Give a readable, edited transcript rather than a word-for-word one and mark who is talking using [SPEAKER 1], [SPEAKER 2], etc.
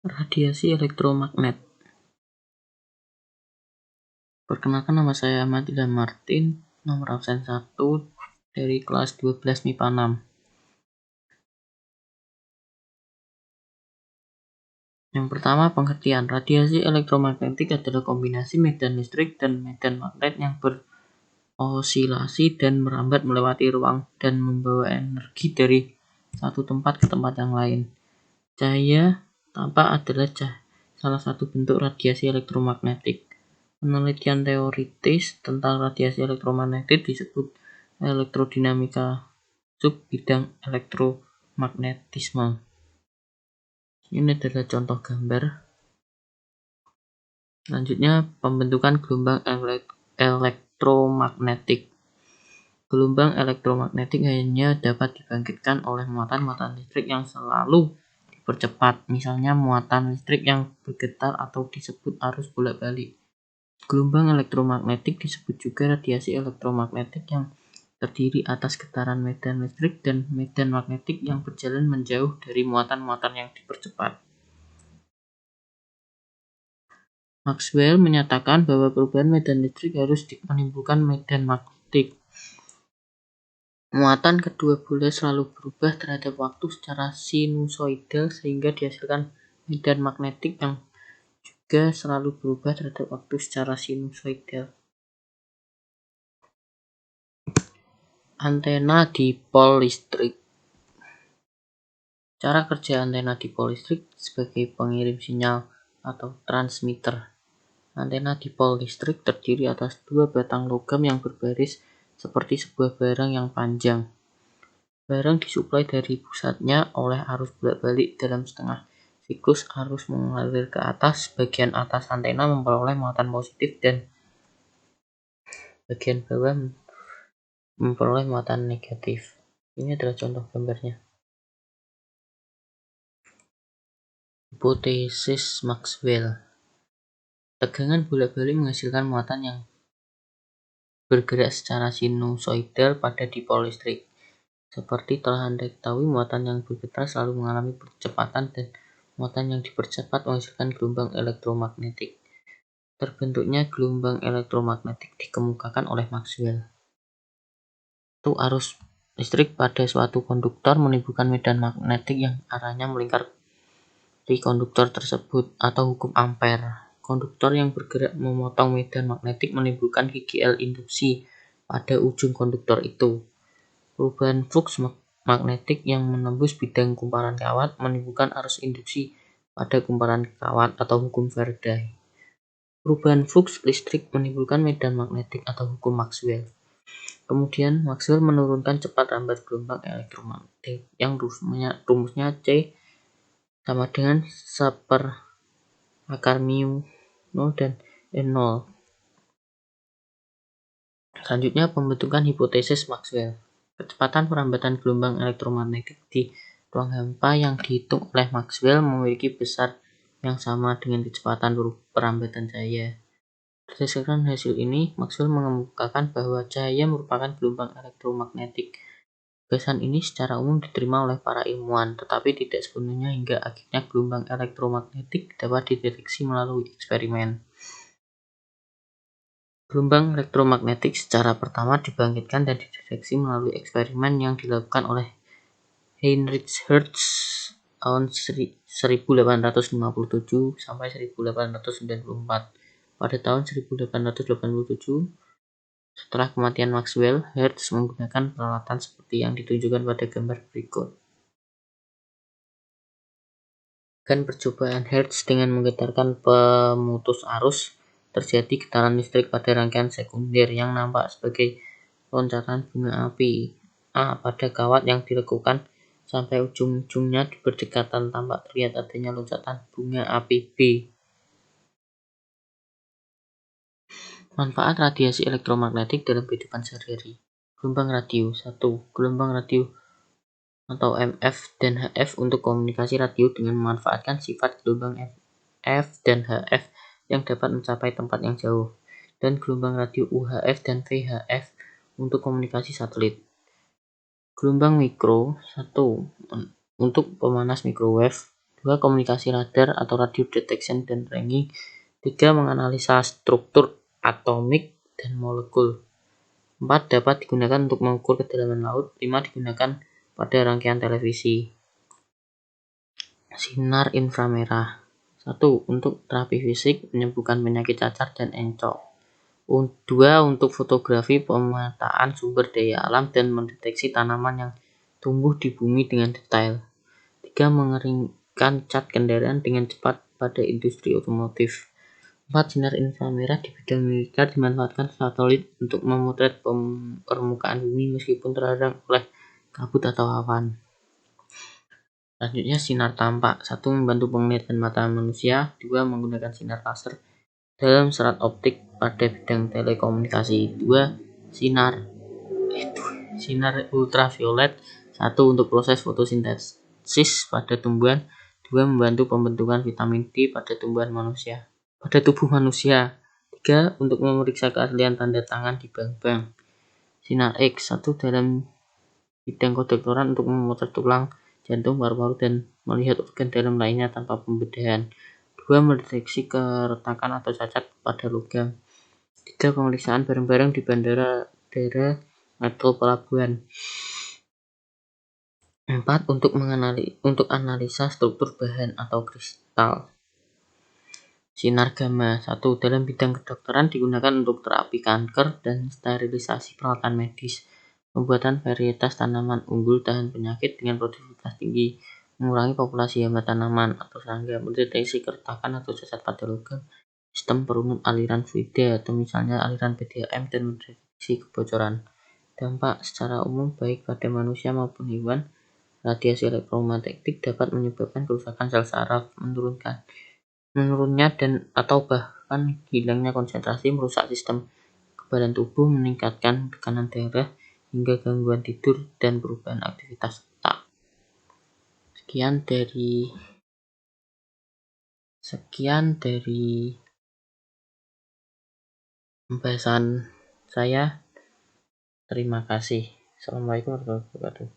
[SPEAKER 1] Radiasi elektromagnet. Perkenalkan, nama saya Ahmad Ilham Martin, nomor absen 1 dari kelas 12 MIPA 6. Yang pertama, pengertian. Radiasi elektromagnetik adalah kombinasi medan listrik dan medan magnet yang berosilasi dan merambat melewati ruang dan membawa energi dari satu tempat ke tempat yang lain. Cahaya tampak adalah salah satu bentuk radiasi elektromagnetik. Penelitian teoritis tentang radiasi elektromagnetik disebut elektrodinamika sub bidang elektromagnetisme. Ini adalah contoh gambar. Selanjutnya, pembentukan gelombang elektromagnetik. Gelombang elektromagnetik hanya dapat dibangkitkan oleh muatan-muatan listrik yang selalu dipercepat, misalnya muatan listrik yang bergetar atau disebut arus bolak-balik. Gelombang elektromagnetik disebut juga radiasi elektromagnetik yang terdiri atas getaran medan listrik dan medan magnetik yang berjalan menjauh dari muatan-muatan yang dipercepat. Maxwell menyatakan bahwa perubahan medan listrik harus menimbulkan medan magnetik. Muatan kedua bola selalu berubah terhadap waktu secara sinusoidal sehingga dihasilkan medan magnetik yang juga selalu berubah terhadap waktu secara sinusoidal. Antena dipol listrik. Cara kerja antena dipol listrik sebagai pengirim sinyal atau transmitter. Antena dipol listrik terdiri atas dua batang logam yang berbaris seperti sebuah barang yang panjang. Barang disuplai dari pusatnya oleh arus bolak-balik dalam setengah siklus arus mengalir ke atas. Bagian atas antena memperoleh muatan positif dan bagian bawah memperoleh muatan negatif. Ini adalah contoh gambarnya. Hipotesis Maxwell. Tegangan bolak-balik menghasilkan muatan yang bergerak secara sinusoidal pada dipol listrik. Seperti telah Anda ketahui, muatan yang bergetar selalu mengalami percepatan dan muatan yang dipercepat menghasilkan gelombang elektromagnetik. Terbentuknya gelombang elektromagnetik dikemukakan oleh Maxwell. Itu arus listrik pada suatu konduktor menimbulkan medan magnetik yang arahnya melingkar di konduktor tersebut, atau hukum Ampere. Konduktor yang bergerak memotong medan magnetik menimbulkan gigi L induksi pada ujung konduktor itu. Perubahan flux magnetik yang menembus bidang kumparan kawat menimbulkan arus induksi pada kumparan kawat atau hukum Faraday. Perubahan flux listrik menimbulkan medan magnetik atau hukum Maxwell. Kemudian Maxwell menurunkan cepat rambat gelombang elektromagnetik yang rumusnya C sama dengan 1/mu 0 dan N0. Selanjutnya, pembentukan hipotesis Maxwell. Kecepatan perambatan gelombang elektromagnetik di ruang hampa yang dihitung oleh Maxwell memiliki besar yang sama dengan kecepatan perambatan cahaya. Berdasarkan hasil ini, Maxwell mengemukakan bahwa cahaya merupakan gelombang elektromagnetik. Gagasan ini secara umum diterima oleh para ilmuwan, tetapi tidak sepenuhnya hingga akhirnya gelombang elektromagnetik dapat dideteksi melalui eksperimen. Gelombang elektromagnetik secara pertama dibangkitkan dan dideteksi melalui eksperimen yang dilakukan oleh Heinrich Hertz tahun 1857 sampai 1894. Pada tahun 1887, setelah kematian Maxwell, Hertz menggunakan peralatan seperti yang ditunjukkan pada gambar berikut. Kan percobaan Hertz dengan menggetarkan pemutus arus, terjadi getaran listrik pada rangkaian sekunder yang nampak sebagai loncatan bunga api A pada kawat yang dilekukan sampai ujung-ujungnya berdekatan, tampak terlihat adanya loncatan bunga api B. Manfaat radiasi elektromagnetik dalam kehidupan sehari-hari. Gelombang radio. 1. Gelombang radio atau MF dan HF untuk komunikasi radio dengan memanfaatkan sifat gelombang F dan HF yang dapat mencapai tempat yang jauh, dan gelombang radio UHF dan VHF untuk komunikasi satelit. Gelombang mikro. 1. Untuk pemanas microwave. 2. Komunikasi radar atau radio detection dan tracking. 3. Menganalisa struktur atomik dan molekul. 4. Dapat digunakan untuk mengukur kedalaman laut. 5. Digunakan pada rangkaian televisi. Sinar inframerah. 1. Untuk terapi fisik, menyembuhkan penyakit cacar dan encok. 2. Untuk fotografi, pemetaan sumber daya alam dan mendeteksi tanaman yang tumbuh di bumi dengan detail. 3. Mengeringkan cat kendaraan dengan cepat pada industri otomotif. 4. Sinar inframerah di bidang militer dimanfaatkan satelit untuk memotret permukaan bumi meskipun terhalang oleh kabut atau awan. Selanjutnya sinar tampak. 1. Membantu penglihatan mata manusia. 2. Menggunakan sinar laser dalam serat optik pada bidang telekomunikasi. 2. Sinar ultraviolet. 1. Untuk proses fotosintesis pada tumbuhan. 2. Membantu pembentukan vitamin D pada tubuh manusia. 3. Untuk memeriksa keaslian tanda tangan di bank-bank. Sinar X. 1. Dalam bidang kedokteran untuk memotret tulang, jantung, paru-paru, dan melihat organ dalam lainnya tanpa pembedahan. 2. Mendeteksi keretakan atau cacat pada logam. 3. Pemeriksaan bareng-bareng di bandara, daerah, atau pelabuhan. 4. Untuk analisa struktur bahan atau kristal. Sinar gamma. 1. Dalam bidang kedokteran digunakan untuk terapi kanker dan sterilisasi peralatan medis, pembuatan varietas tanaman unggul tahan penyakit dengan produktivitas tinggi, mengurangi populasi hama tanaman atau serangga, mendeteksi keretakan atau cacat pada logam, sistem perunut aliran fluida atau misalnya aliran PDAM, dan mendeteksi kebocoran. Dampak secara umum baik pada manusia maupun hewan, radiasi elektromagnetik dapat menyebabkan kerusakan sel saraf, menurunnya dan atau bahkan hilangnya konsentrasi, merusak sistem kekebalan tubuh, meningkatkan tekanan darah, hingga gangguan tidur dan perubahan aktivitas otak. Sekian dari pembahasan saya. Terima kasih. Assalamualaikum warahmatullahi wabarakatuh.